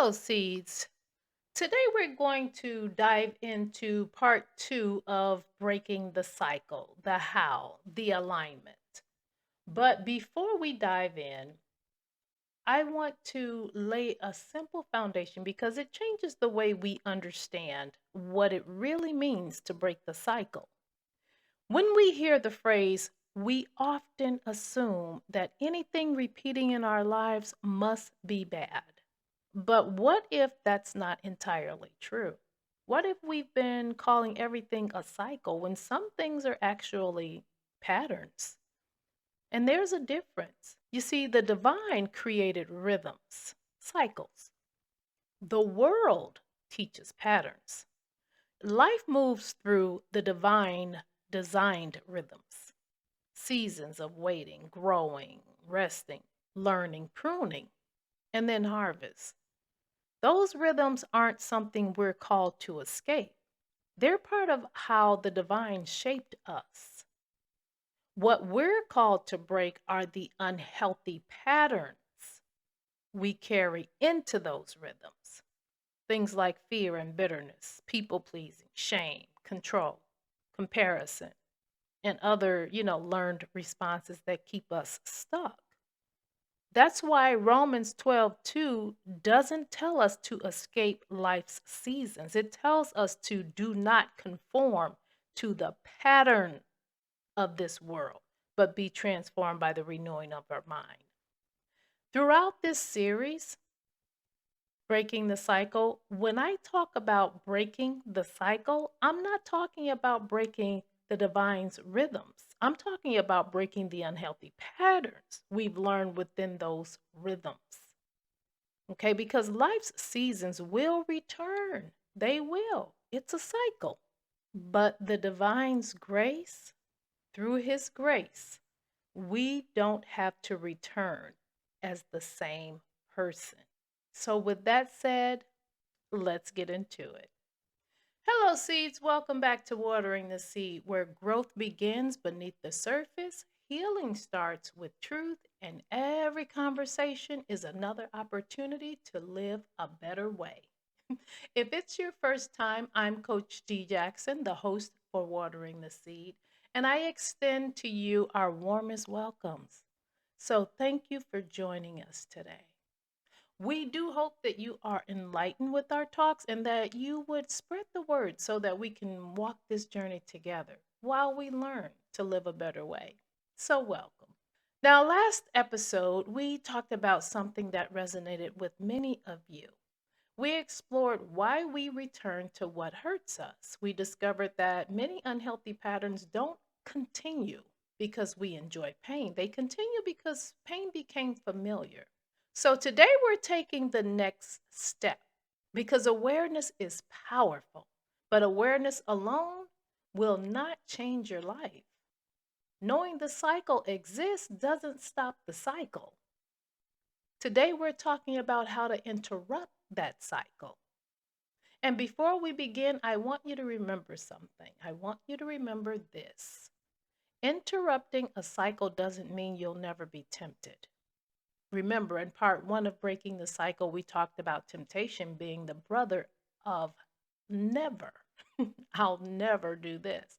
Hello, seeds. Today we're going to dive into part two of breaking the cycle, the how, the alignment. But before we dive in, I want to lay a simple foundation because it changes the way we understand what it really means to break the cycle. When we hear the phrase, we often assume that anything repeating in our lives must be bad. But what if that's not entirely true? What if we've been calling everything a cycle when some things are actually patterns? And there's a difference. You see, the divine created rhythms, cycles. The world teaches patterns. Life moves through the divine designed rhythms, seasons of waiting, growing, resting, learning, pruning, and then harvest. Those rhythms aren't something we're called to escape. They're part of how the divine shaped us. What we're called to break are the unhealthy patterns we carry into those rhythms. Things like fear and bitterness, people pleasing, shame, control, comparison, and other, learned responses that keep us stuck. That's why Romans 12:2 doesn't tell us to escape life's seasons. It tells us to do not conform to the pattern of this world, but be transformed by the renewing of our mind. Throughout this series, Breaking the Cycle, when I talk about breaking the cycle, I'm not talking about breaking the divine's rhythms. I'm talking about breaking the unhealthy patterns we've learned within those rhythms. Okay, because life's seasons will return. They will. It's a cycle. But the divine's grace, through his grace, we don't have to return as the same person. So, with that said, let's get into it. Hello, seeds. Welcome back to Watering the Seed, where growth begins beneath the surface, healing starts with truth, and every conversation is another opportunity to live a better way. If it's your first time, I'm Coach G. Jackson, the host for Watering the Seed, and I extend to you our warmest welcomes. So, thank you for joining us today. We do hope that you are enlightened with our talks and that you would spread the word so that we can walk this journey together while we learn to live a better way. So, welcome. Now, last episode, we talked about something that resonated with many of you. We explored why we return to what hurts us. We discovered that many unhealthy patterns don't continue because we enjoy pain, they continue because pain became familiar. So today we're taking the next step because awareness is powerful, but awareness alone will not change your life. Knowing the cycle exists doesn't stop the cycle. Today we're talking about how to interrupt that cycle. And before we begin, I want you to remember something. I want you to remember this. Interrupting a cycle doesn't mean you'll never be tempted. Remember, in part one of Breaking the Cycle, we talked about temptation being the brother of never. I'll never do this.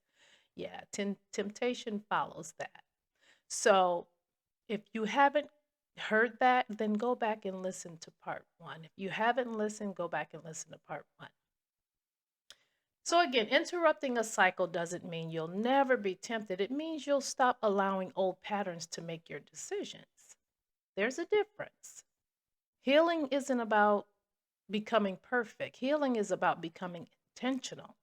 Yeah, temptation follows that. So if you haven't heard that, then go back and listen to part one. If you haven't listened, go back and listen to part one. So, again, interrupting a cycle doesn't mean you'll never be tempted. It means you'll stop allowing old patterns to make your decisions. There's a difference. Healing isn't about becoming perfect, healing is about becoming intentional.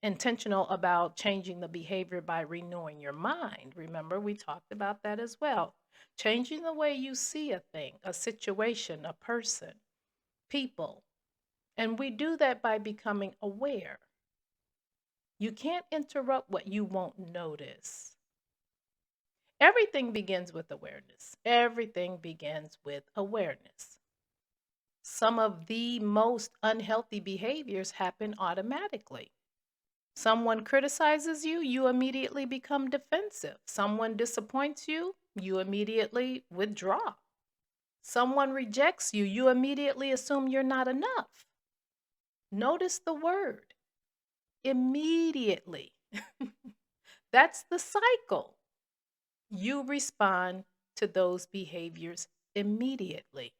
Intentional about changing the behavior by renewing your mind. Remember, we talked about that as well. Changing the way you see a thing, a situation, a person, people. And we do that by becoming aware. You can't interrupt what you won't notice. Everything begins with awareness. Everything begins with awareness. Some of the most unhealthy behaviors happen automatically. Someone criticizes you, you immediately become defensive. Someone disappoints you, you immediately withdraw. Someone rejects you, you immediately assume you're not enough. Notice the word immediately. That's the cycle. You respond to those behaviors immediately.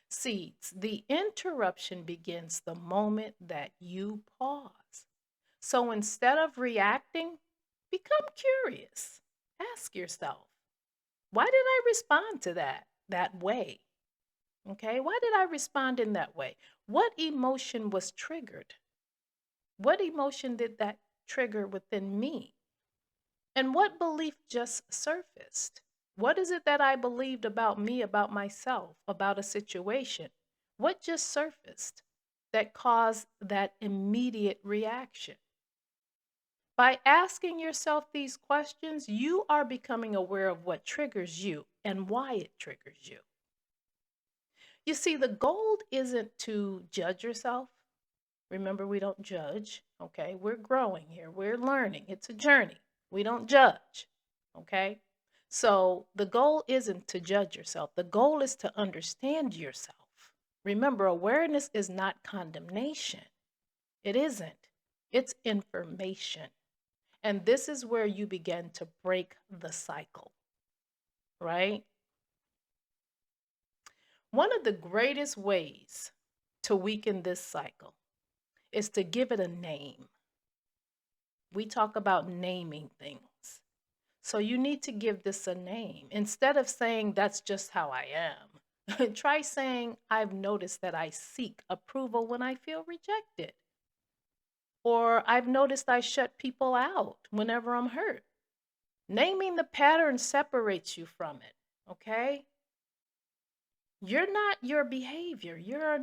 Seeds, the interruption begins the moment that you pause. So instead of reacting, become curious. Ask yourself, why did I respond to that way? Okay, why did I respond in that way? What emotion was triggered? What emotion did that trigger within me? And what belief just surfaced? What is it that I believed about me, about myself, about a situation? What just surfaced that caused that immediate reaction? By asking yourself these questions, you are becoming aware of what triggers you and why it triggers you. You see, the goal isn't to judge yourself. Remember, we don't judge, okay? We're growing here, we're learning. It's a journey. We don't judge, okay? So the goal isn't to judge yourself, the goal is to understand yourself. Remember, awareness is not condemnation, it isn't, it's information. And this is where you begin to break the cycle, right? One of the greatest ways to weaken this cycle is to give it a name. We talk about naming things. So you need to give this a name. Instead of saying, that's just how I am, try saying, I've noticed that I seek approval when I feel rejected. Or I've noticed I shut people out whenever I'm hurt. Naming the pattern separates you from it, okay? You're not your behavior. You are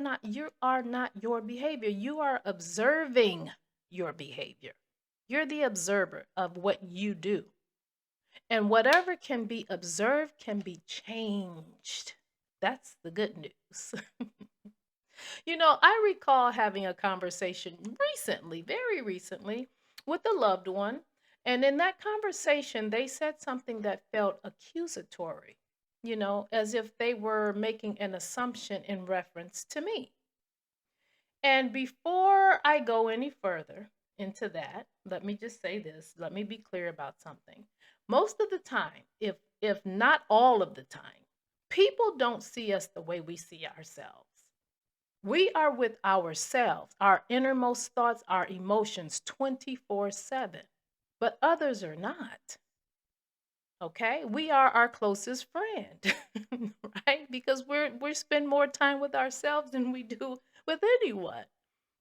not your behavior. You are observing your behavior. You're the observer of what you do. And whatever can be observed can be changed. That's the good news. I recall having a conversation recently, very recently, with a loved one. And in that conversation, they said something that felt accusatory, as if they were making an assumption in reference to me. And before I go any further into that, let me just say this. Let me be clear about something. Most of the time, if not all of the time, people don't see us the way we see ourselves. We are with ourselves, our innermost thoughts, our emotions 24/7, but others are not. Okay? We are our closest friend, right? Because we spend more time with ourselves than we do with anyone.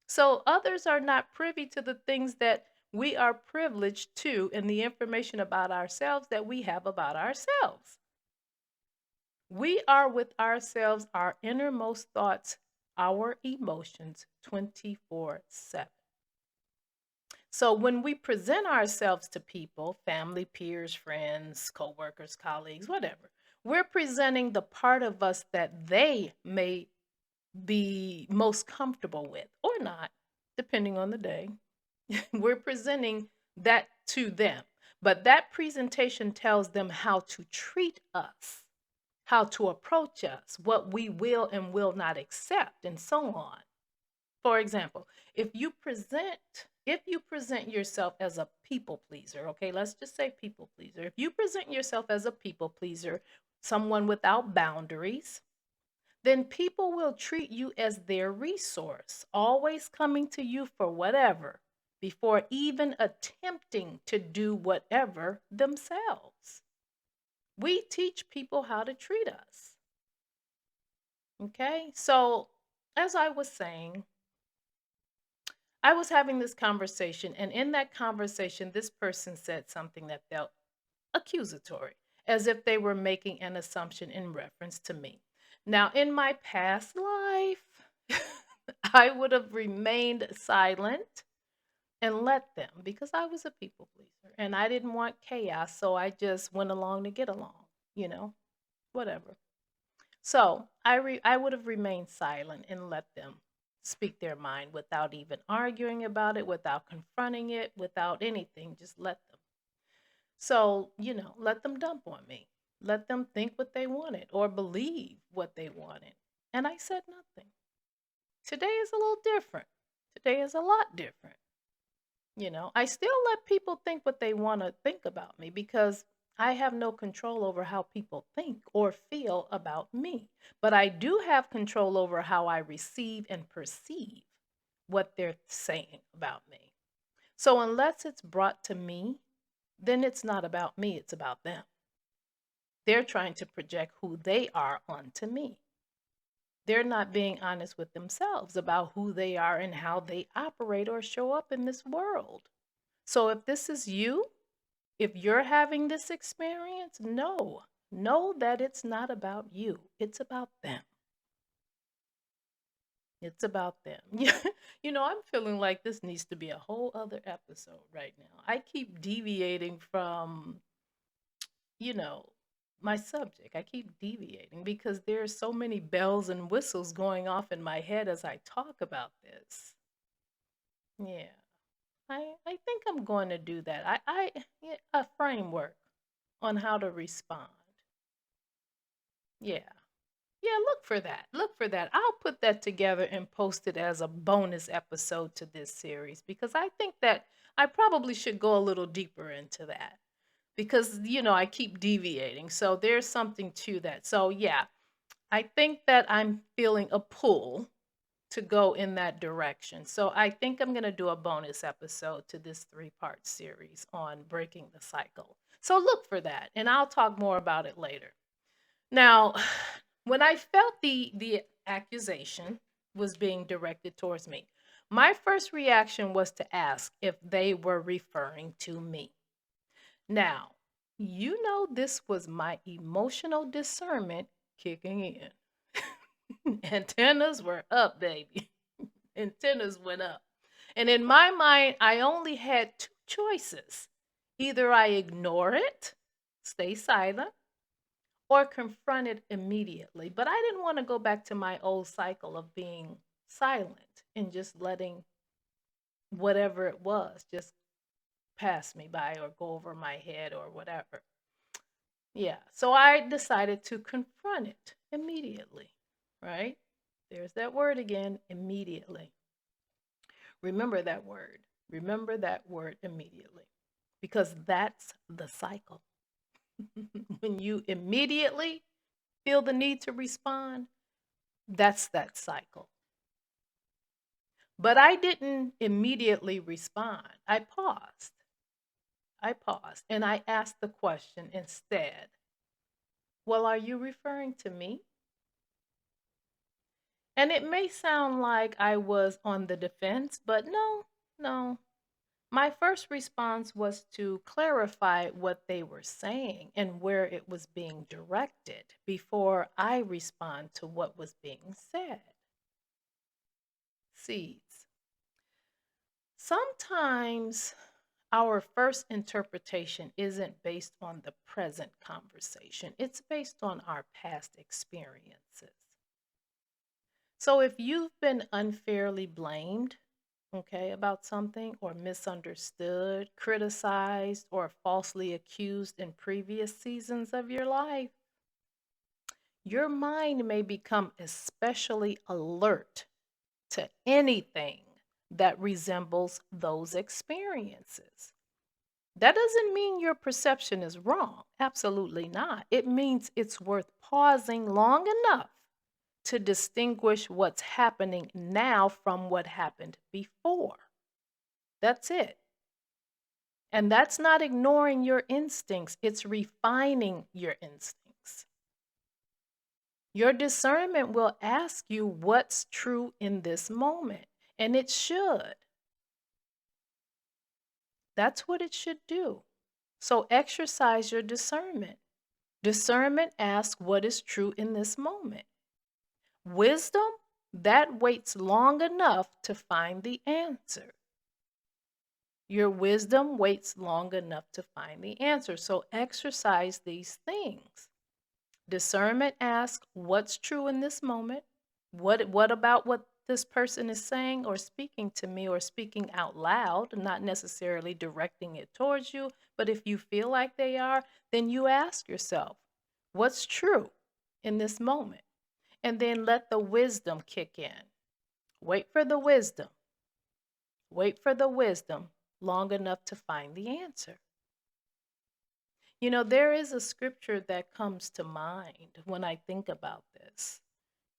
So others are not privy to the things that we are privileged to and the information about ourselves that we have about ourselves. We are with ourselves, our innermost thoughts, our emotions 24/7. So when we present ourselves to people, family, peers, friends, coworkers, colleagues, whatever, we're presenting the part of us that they may be most comfortable with or not, depending on the day. We're presenting that to them. But that presentation tells them how to treat us, how to approach us, what we will and will not accept, and so on. For example, if you present yourself as a people pleaser, okay, let's just say people pleaser. If you present yourself as a people pleaser, someone without boundaries, then people will treat you as their resource, always coming to you for whatever before even attempting to do whatever themselves. We teach people how to treat us. Okay? So, as I was saying, I was having this conversation, and in that conversation, this person said something that felt accusatory, as if they were making an assumption in reference to me. Now, in my past life, I would have remained silent and let them because I was a people pleaser and I didn't want chaos. So I just went along to get along, you know, whatever. So I would have remained silent and let them speak their mind without even arguing about it, without confronting it, without anything. Just let them. So, let them dump on me. let them think what they wanted or believe what they wanted. And I said nothing. Today is a little different. Today is a lot different. I still let people think what they want to think about me because I have no control over how people think or feel about me. But I do have control over how I receive and perceive what they're saying about me. So unless it's brought to me, then it's not about me, it's about them. They're trying to project who they are onto me. They're not being honest with themselves about who they are and how they operate or show up in this world. So if this is you, if you're having this experience, know that it's not about you. It's about them. It's about them. Yeah. I'm feeling like this needs to be a whole other episode right now. I keep deviating from, you know, my subject. I keep deviating because there's so many bells and whistles going off in my head as I talk about this. Yeah. I think I'm going to do that. Yeah, a framework on how to respond. Yeah. Yeah, look for that. Look for that. I'll put that together and post it as a bonus episode to this series because I think that I probably should go a little deeper into that because, I keep deviating. So there's something to that. So, yeah, I think that I'm feeling a pull to go in that direction. So I think I'm going to do a bonus episode to this three-part series on breaking the cycle. So look for that, and I'll talk more about it later. Now, when I felt the accusation was being directed towards me, my first reaction was to ask if they were referring to me. Now, this was my emotional discernment kicking in. Antennas were up, baby. Antennas went up. And in my mind, I only had two choices. Either I ignore it, stay silent, or confront it immediately. But I didn't want to go back to my old cycle of being silent and just letting whatever it was just pass me by or go over my head or whatever. Yeah. So I decided to confront it immediately, right? There's that word again, immediately. Remember that word. Remember that word immediately because that's the cycle. When you immediately feel the need to respond, that's that cycle. But I didn't immediately respond. I paused. And I asked the question instead, well, are you referring to me? And it may sound like I was on the defense, but no. My first response was to clarify what they were saying and where it was being directed before I respond to what was being said. Seeds. Sometimes our first interpretation isn't based on the present conversation, it's based on our past experiences. So if you've been unfairly blamed, okay, about something or misunderstood, criticized, or falsely accused in previous seasons of your life, your mind may become especially alert to anything that resembles those experiences. That doesn't mean your perception is wrong. Absolutely not. It means it's worth pausing long enough to distinguish what's happening now from what happened before. That's it. And that's not ignoring your instincts, it's refining your instincts. Your discernment will ask you what's true in this moment, and it should. That's what it should do. So exercise your discernment. Discernment asks what is true in this moment. Wisdom, that waits long enough to find the answer. Your wisdom waits long enough to find the answer. So exercise these things. Discernment asks what's true in this moment. What about what this person is saying or speaking to me or speaking out loud, not necessarily directing it towards you, but if you feel like they are, then you ask yourself, What's true in this moment? And then let the wisdom kick in. Wait for the wisdom. Wait for the wisdom long enough to find the answer. You know, there is a scripture that comes to mind when I think about this.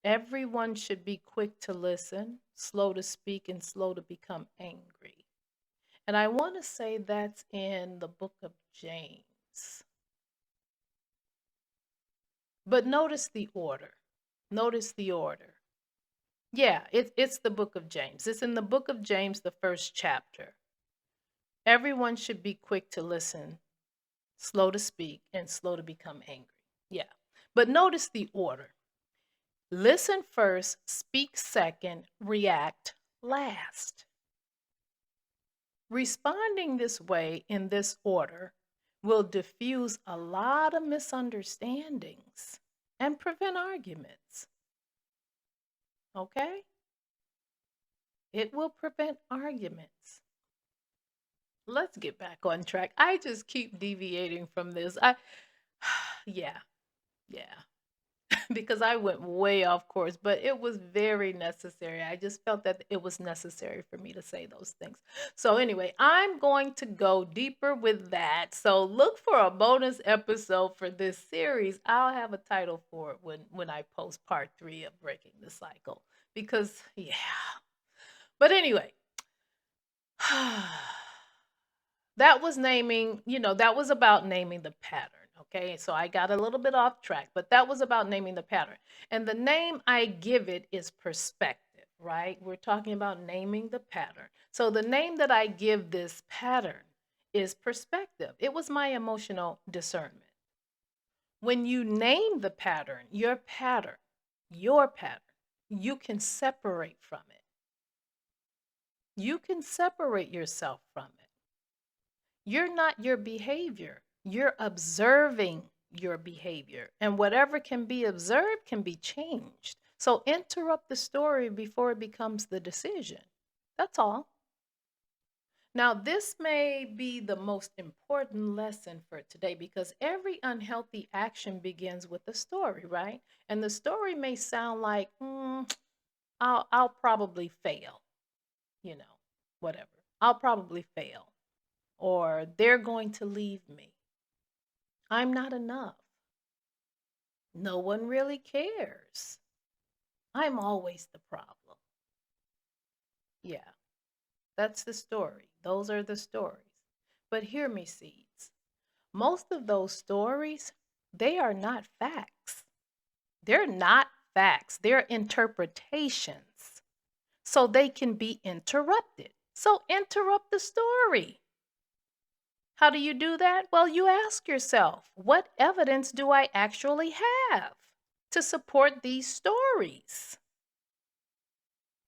Everyone should be quick to listen, slow to speak, and slow to become angry. And I want to say that's in the book of James. But notice the order. Notice the order. Yeah, it's the book of James. It's in the book of James, the first chapter. Everyone should be quick to listen, slow to speak, and slow to become angry. Yeah. But notice the order. Listen first, speak second, react last. Responding this way in this order will diffuse a lot of misunderstandings and prevent arguments. Okay? It will prevent arguments. Let's get back on track. I just keep deviating from this. Yeah, yeah. Because I went way off course, but it was very necessary. I just felt that it was necessary for me to say those things. So, anyway, I'm going to go deeper with that. So, look for a bonus episode for this series. I'll have a title for it when I post part 3 of Breaking the Cycle. Because, yeah. But anyway, that was that was about naming the pattern. Okay, so I got a little bit off track, but that was about naming the pattern. And the name I give it is perspective, right? We're talking about naming the pattern. So the name that I give this pattern is perspective. It was my emotional discernment. When you name the pattern, your pattern, you can separate from it. You can separate yourself from it. You're not your behavior. You're observing your behavior. And whatever can be observed can be changed. So interrupt the story before it becomes the decision. That's all. Now, this may be the most important lesson for today because every unhealthy action begins with a story, right? And the story may sound like, I'll probably fail, whatever. I'll probably fail. Or they're going to leave me. I'm not enough. No one really cares. I'm always the problem. Yeah, that's the story. Those are the stories. But hear me, seeds. Most of those stories, they are not facts. They're not facts. They're interpretations. So they can be interrupted. So interrupt the story. How do you do that? Well, you ask yourself, what evidence do I actually have to support these stories?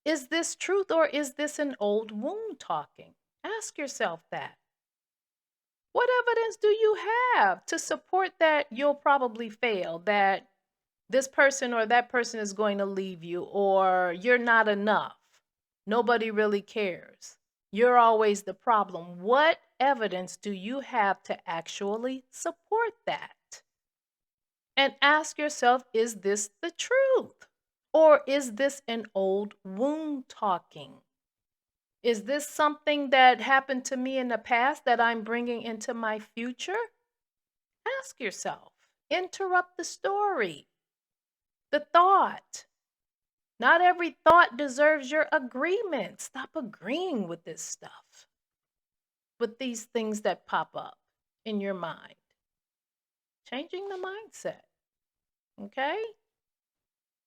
Is this truth or is this an old wound talking? Ask yourself that. What evidence do you have to support that you'll probably fail, that this person or that person is going to leave you, or you're not enough? Nobody really cares. You're always the problem. What evidence do you have to actually support that? And ask yourself, is this the truth? Or is this an old wound talking? Is this something that happened to me in the past that I'm bringing into my future? Ask yourself. Interrupt the story, the thought. Not every thought deserves your agreement. Stop agreeing with this stuff, with these things that pop up in your mind. Changing the mindset, okay?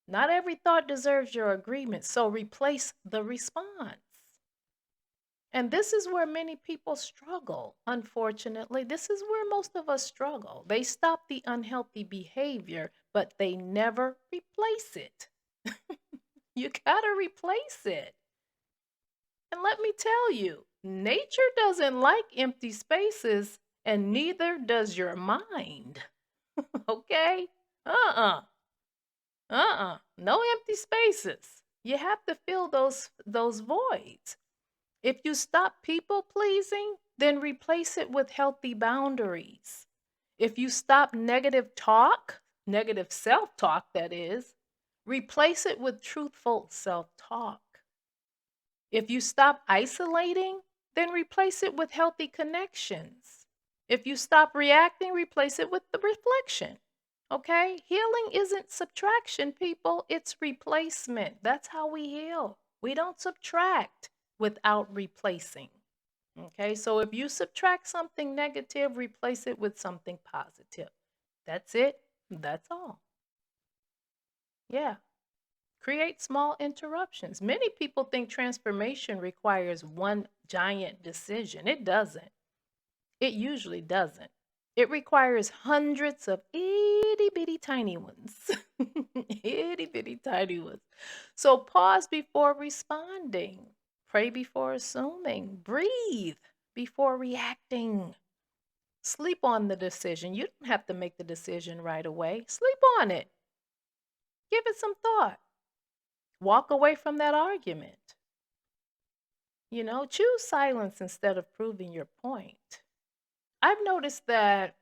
Not every thought deserves your agreement, so replace the response. And this is where many people struggle, unfortunately. This is where most of us struggle. They stop the unhealthy behavior, but they never replace it. You gotta replace it. And let me tell you, nature doesn't like empty spaces, and neither does your mind. Okay? Uh-uh. No empty spaces. You have to fill those voids. If you stop people pleasing, then replace it with healthy boundaries. If you stop negative talk, negative self talk, that is, replace it with truthful self talk. If you stop isolating, then replace it with healthy connections. If you stop reacting, replace it with the reflection. Okay? Healing isn't subtraction, people, it's replacement. That's how we heal. We don't subtract without replacing. Okay? So if you subtract something negative, replace it with something positive. That's it. That's all. Yeah. Create small interruptions. Many people think transformation requires one giant decision. It doesn't. It usually doesn't. It requires hundreds of itty bitty tiny ones. Itty bitty tiny ones. So pause before responding, pray before assuming, breathe before reacting. Sleep on the decision. You don't have to make the decision right away. Sleep on it. Give it some thought. Walk away from that argument. Choose silence instead of proving your point. I've noticed that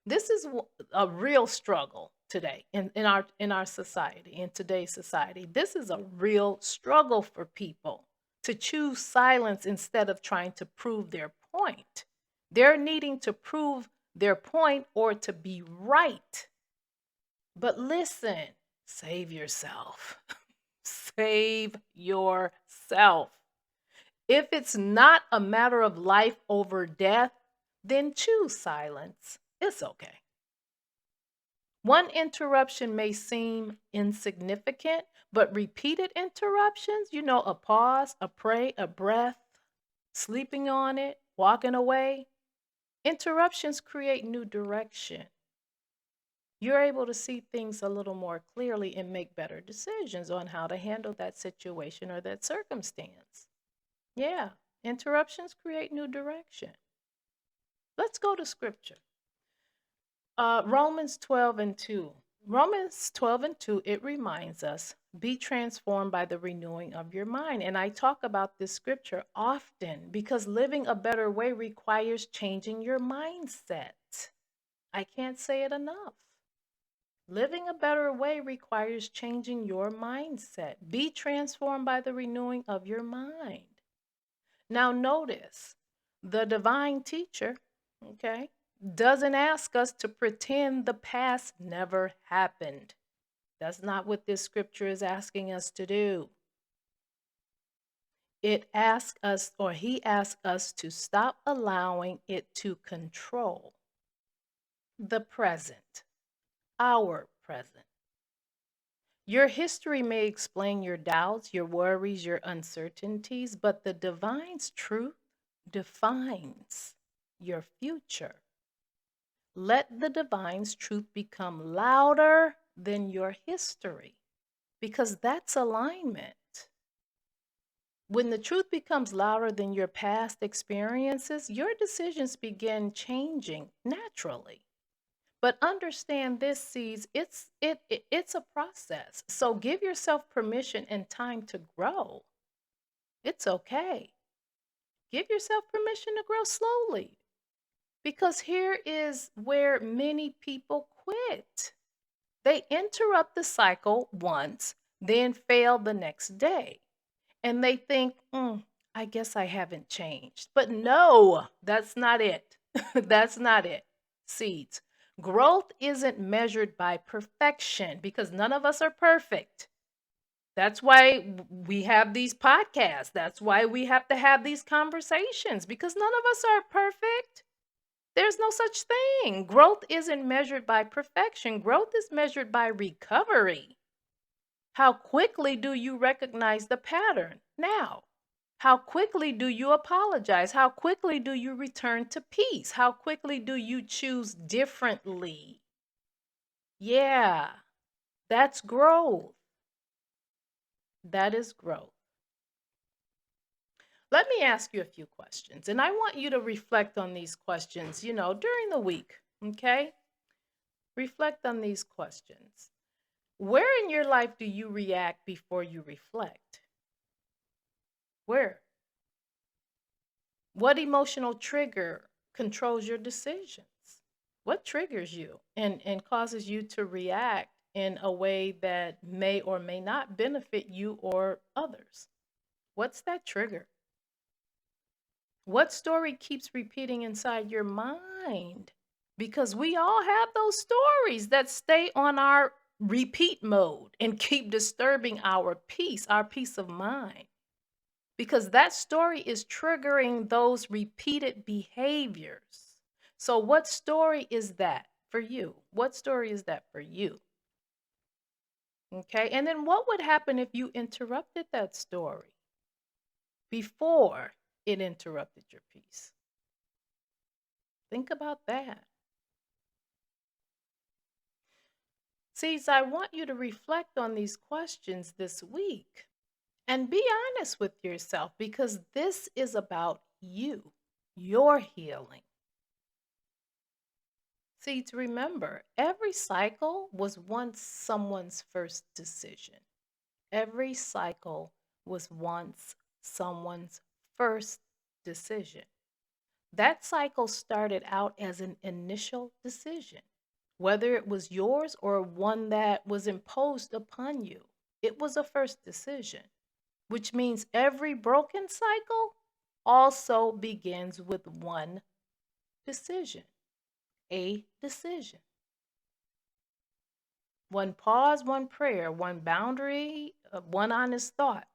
this is a real struggle today in our society, in today's society. This is a real struggle for people to choose silence instead of trying to prove their point. They're needing to prove their point or to be right. But listen, save yourself. Save yourself. If it's not a matter of life over death, then choose silence. It's okay. One interruption may seem insignificant, but repeated interruptions, a pause, a pray, a breath, sleeping on it, walking away, interruptions create new direction. You're able to see things a little more clearly and make better decisions on how to handle that situation or that circumstance. Yeah, interruptions create new direction. Let's go to scripture. Romans 12:2. Romans 12:2, it reminds us, be transformed by the renewing of your mind. And I talk about this scripture often because living a better way requires changing your mindset. I can't say it enough. Living a better way requires changing your mindset. Be transformed by the renewing of your mind. Now, notice the divine teacher, okay, doesn't ask us to pretend the past never happened. That's not what this scripture is asking us to do. It asks us, or he asks us, to stop allowing it to control the present, our present. Your history may explain your doubts, your worries, your uncertainties, but the divine's truth defines your future. Let the divine's truth become louder than your history, because that's alignment. When the truth becomes louder than your past experiences, your decisions begin changing naturally. But understand this, seeds, it's a process. So give yourself permission and time to grow. It's okay. Give yourself permission to grow slowly. Because here is where many people quit. They interrupt the cycle once, then fail the next day. And they think, I guess I haven't changed. But no, that's not it. That's not it. Seeds. Growth isn't measured by perfection because none of us are perfect. That's why we have these podcasts. That's why we have to have these conversations because none of us are perfect. There's no such thing. Growth isn't measured by perfection. Growth is measured by recovery. How quickly do you recognize the pattern now? How quickly do you apologize? How quickly do you return to peace? How quickly do you choose differently? Yeah, that's growth. That is growth. Let me ask you a few questions, and I want you to reflect on these questions, during the week, okay? Reflect on these questions. Where in your life do you react before you reflect? Where? What emotional trigger controls your decisions? What triggers you and causes you to react in a way that may or may not benefit you or others? What's that trigger? What story keeps repeating inside your mind? Because we all have those stories that stay on our repeat mode and keep disturbing our peace of mind. Because that story is triggering those repeated behaviors. So, what story is that for you? What story is that for you? Okay. And then what would happen if you interrupted that story before it interrupted your peace? Think about that. Seeds, I want you to reflect on these questions this week and be honest with yourself because this is about you, your healing. See, to remember, every cycle was once someone's first decision. Every cycle was once someone's first decision. That cycle started out as an initial decision, whether it was yours or one that was imposed upon you. It was a first decision, which means every broken cycle also begins with one decision, a decision. One pause, one prayer, one boundary, one honest thought,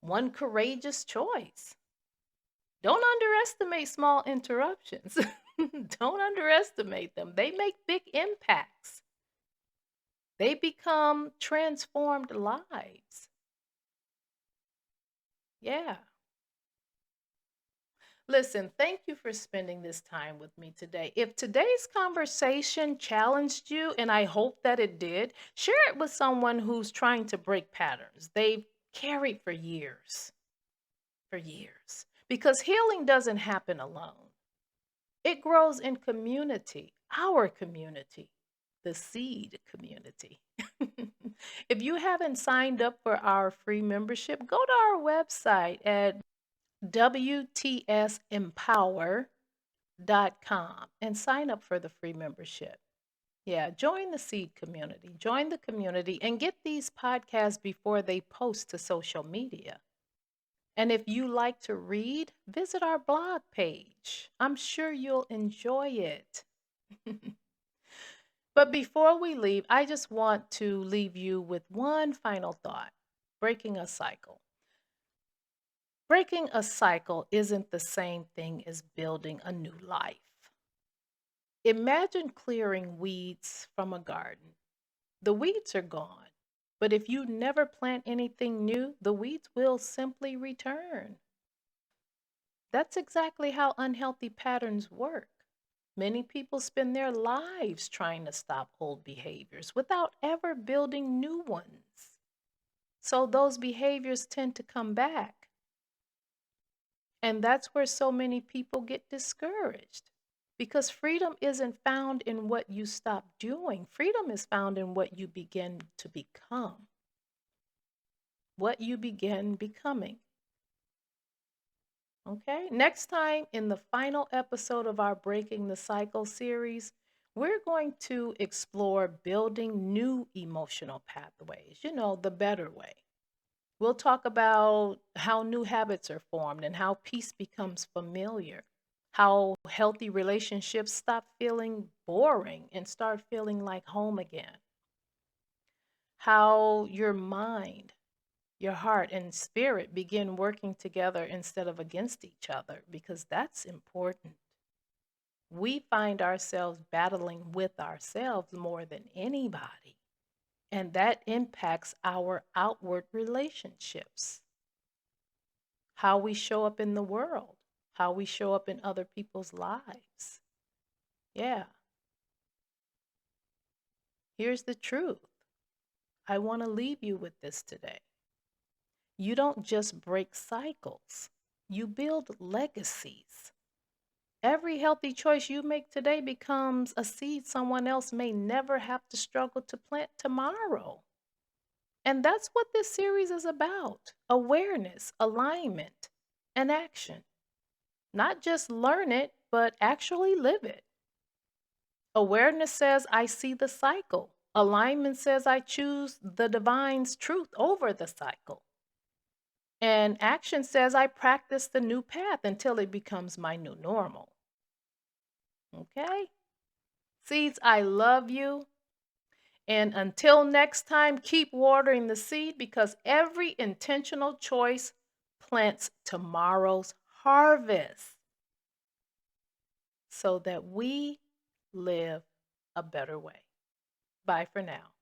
one courageous choice. Don't underestimate small interruptions. Don't underestimate them. They make big impacts. They become transformed lives. Yeah. Listen, thank you for spending this time with me today. If today's conversation challenged you, and I hope that it did, share it with someone who's trying to break patterns they've carried for years. Because healing doesn't happen alone, it grows in community, our community, the seed community. If you haven't signed up for our free membership, go to our website at WTSEmpower.com and sign up for the free membership. Yeah, join the seed community, join the community, and get these podcasts before they post to social media. And if you like to read, visit our blog page. I'm sure you'll enjoy it. But before we leave, I just want to leave you with one final thought: breaking a cycle. Breaking a cycle isn't the same thing as building a new life. Imagine clearing weeds from a garden. The weeds are gone, but if you never plant anything new, the weeds will simply return. That's exactly how unhealthy patterns work. Many people spend their lives trying to stop old behaviors without ever building new ones. So those behaviors tend to come back. And that's where so many people get discouraged because freedom isn't found in what you stop doing. Freedom is found in what you begin to become, what you begin becoming. Okay, next time in the final episode of our Breaking the Cycle series, we're going to explore building new emotional pathways, the better way. We'll talk about how new habits are formed and how peace becomes familiar, how healthy relationships stop feeling boring and start feeling like home again, how your mind, your heart, and spirit begin working together instead of against each other, because that's important. We find ourselves battling with ourselves more than anybody, and that impacts our outward relationships, how we show up in the world, how we show up in other people's lives. Yeah, here's the truth. I want to leave you with this today. You don't just break cycles, you build legacies. Every healthy choice you make today becomes a seed someone else may never have to struggle to plant tomorrow. And that's what this series is about: awareness, alignment, and action. Not just learn it, but actually live it. Awareness says I see the cycle. Alignment says I choose the divine's truth over the cycle. And action says I practice the new path until it becomes my new normal. Okay? Seeds, I love you. And until next time, keep watering the seed because every intentional choice plants tomorrow's harvest so that we live a better way. Bye for now.